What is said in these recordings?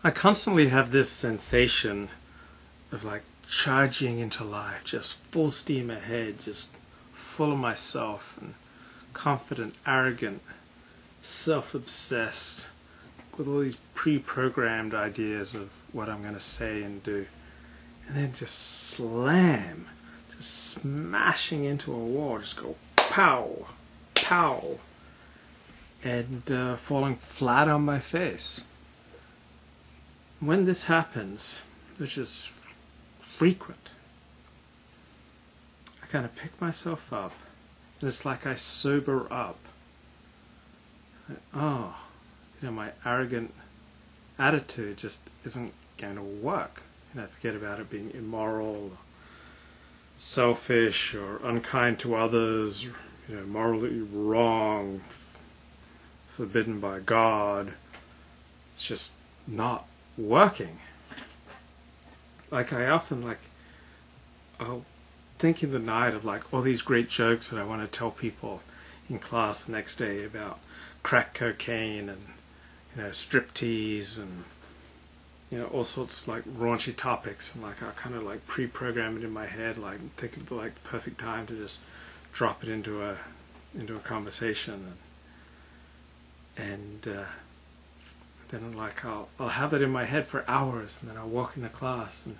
I constantly have this sensation of like charging into life, just full steam ahead, just full of myself and confident, arrogant, self-obsessed, with all these pre-programmed ideas of what I'm going to say and do. And then just slam, just smashing into a wall, just go pow, pow, and falling flat on my face. When this happens, which is frequent, I kind of pick myself up, and it's like I sober up. Oh, my arrogant attitude just isn't going to work. Forget about it being immoral, or selfish, or unkind to others, morally wrong, forbidden by God. It's just not working. Like I often I'll think in the night of all these great jokes that I want to tell people in class the next day about crack cocaine and striptease and all sorts of raunchy topics, and I kind of pre-program it in my head, think of the perfect time to just drop it into a conversation, and then I'll have it in my head for hours, and then I'll walk into class and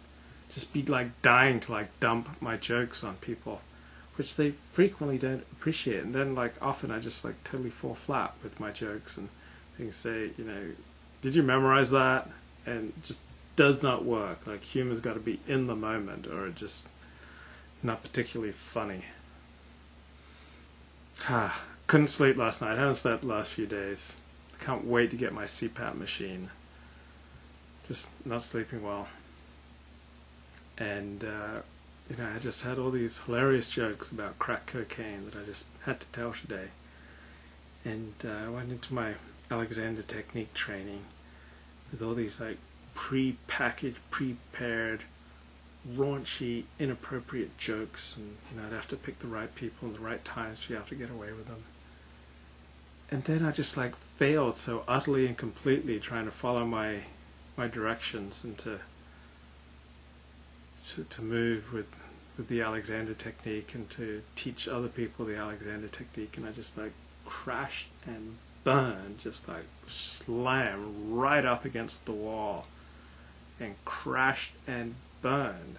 just be dying to dump my jokes on people, which they frequently don't appreciate, and then often I just totally fall flat with my jokes, and they can say, did you memorize that? And it just does not work. Humor's got to be in the moment, or it just not particularly funny. Couldn't sleep last night. Haven't slept the last few days. Can't wait to get my CPAP machine. Just not sleeping well. And I just had all these hilarious jokes about crack cocaine that I just had to tell today. And I went into my Alexander Technique training with all these pre-packaged, prepared, raunchy, inappropriate jokes, and I'd have to pick the right people and the right times so you have to get away with them. And then I just failed so utterly and completely trying to follow my directions and to move with the Alexander Technique and to teach other people the Alexander Technique, and I just crashed and burned, just slammed right up against the wall and crashed and burned.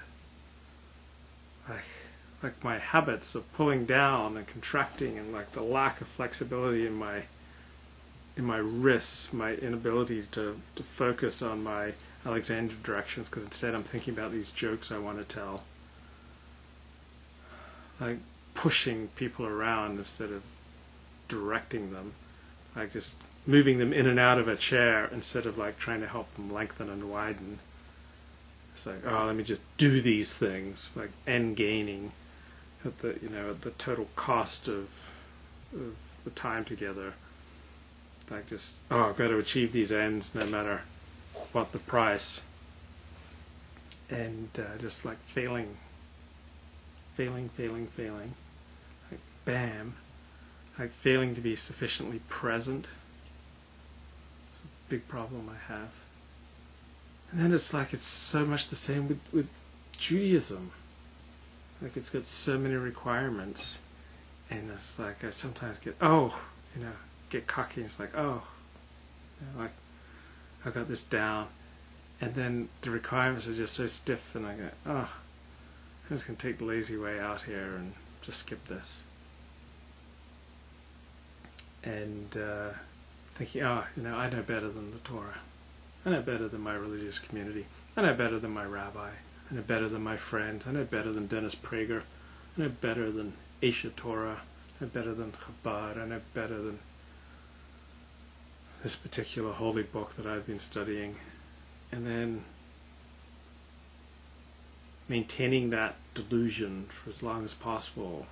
Like my habits of pulling down and contracting, and the lack of flexibility in my wrists, my inability to focus on my Alexander directions, because instead I'm thinking about these jokes I want to tell. Pushing people around instead of directing them. Just moving them in and out of a chair instead of trying to help them lengthen and widen. It's let me just do these things, end gaining at the total cost of the time together. I've got to achieve these ends no matter what the price. And just failing. Bam. Failing to be sufficiently present. It's a big problem I have. And then it's so much the same with Judaism. It's got so many requirements, and it's I sometimes get cocky. It's I got this down, and then the requirements are just so stiff, and I go, I'm just going to take the lazy way out here and just skip this. And thinking, I know better than the Torah. I know better than my religious community. I know better than my rabbi. I know better than my friends. I know better than Dennis Prager. I know better than Aish Torah. I know better than Chabad. I know better than this particular holy book that I've been studying. And then maintaining that delusion for as long as possible.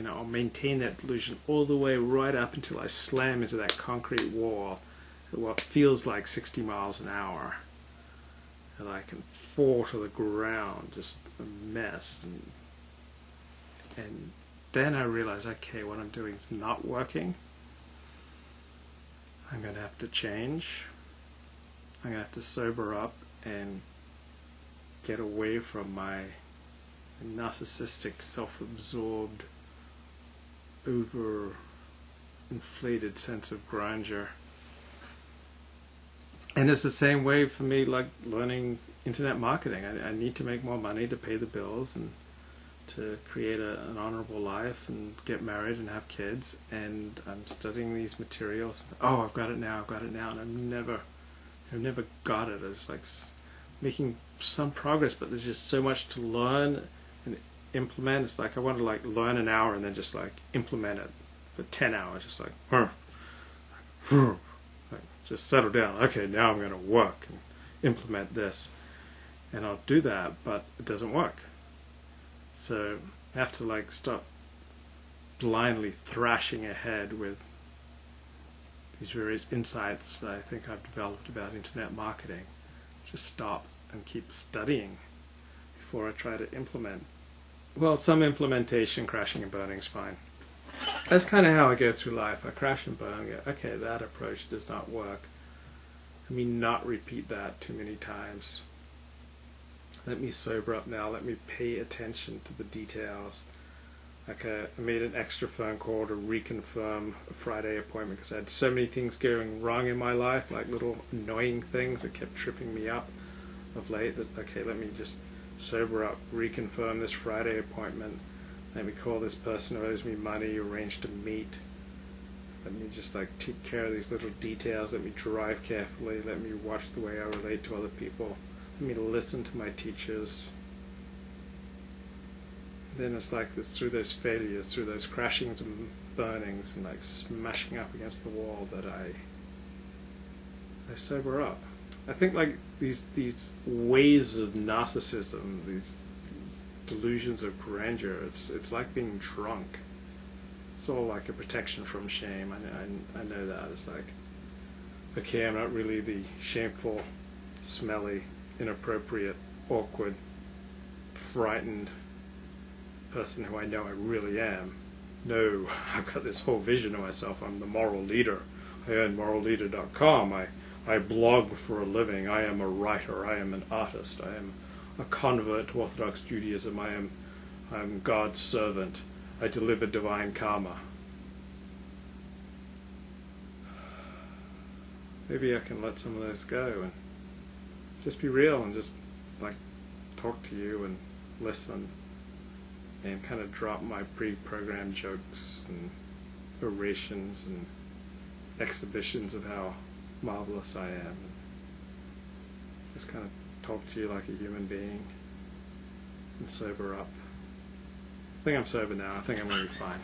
I'll maintain that delusion all the way right up until I slam into that concrete wall at what feels like 60 miles an hour. And I can fall to the ground, just a mess. And then I realize, okay, what I'm doing is not working. I'm going to have to change. I'm going to have to sober up and get away from my narcissistic, self-absorbed, over-inflated sense of grandeur. And it's the same way for me, like learning internet marketing. I need to make more money to pay the bills and to create an honorable life and get married and have kids. And I'm studying these materials. Oh, I've got it now, and I've never got it. It's like making some progress, but there's just so much to learn and implement. It's like I want to like learn an hour and then just like implement it for 10 hours. Just like, just settle down. Okay, now I'm going to work and implement this. And I'll do that, but it doesn't work. So I have to like stop blindly thrashing ahead with these various insights that I think I've developed about internet marketing. Just stop and keep studying before I try to implement. Well, some implementation, crashing and burning is fine. That's kind of how I go through life. I crash and burn and go, okay, that approach does not work. Let me not repeat that too many times. Let me sober up now. Let me pay attention to the details. Like I made an extra phone call to reconfirm a Friday appointment because I had so many things going wrong in my life, like little annoying things that kept tripping me up of late. That, okay, let me just sober up, reconfirm this Friday appointment. Let me call this person who owes me money, arrange to meet. Let me just like take care of these little details. Let me drive carefully. Let me watch the way I relate to other people. Let me listen to my teachers. Then it's like this, through those failures, through those crashings and burnings and like smashing up against the wall, that I sober up. I think like these waves of narcissism, these delusions of grandeur, it's like being drunk. It's all like a protection from shame. I know that. It's like, okay, I'm not really the shameful, smelly, inappropriate, awkward, frightened person who I know I really am. No, I've got this whole vision of myself. I'm the moral leader. I own moralleader.com. I blog for a living. I am a writer. I am an artist. I am a convert to Orthodox Judaism. I am God's servant. I deliver divine karma. Maybe I can let some of those go and just be real and just like talk to you and listen and kind of drop my pre-programmed jokes and orations and exhibitions of how marvelous I am. Just kind of talk to you like a human being and sober up. I think I'm sober now. I think I'm going to be fine.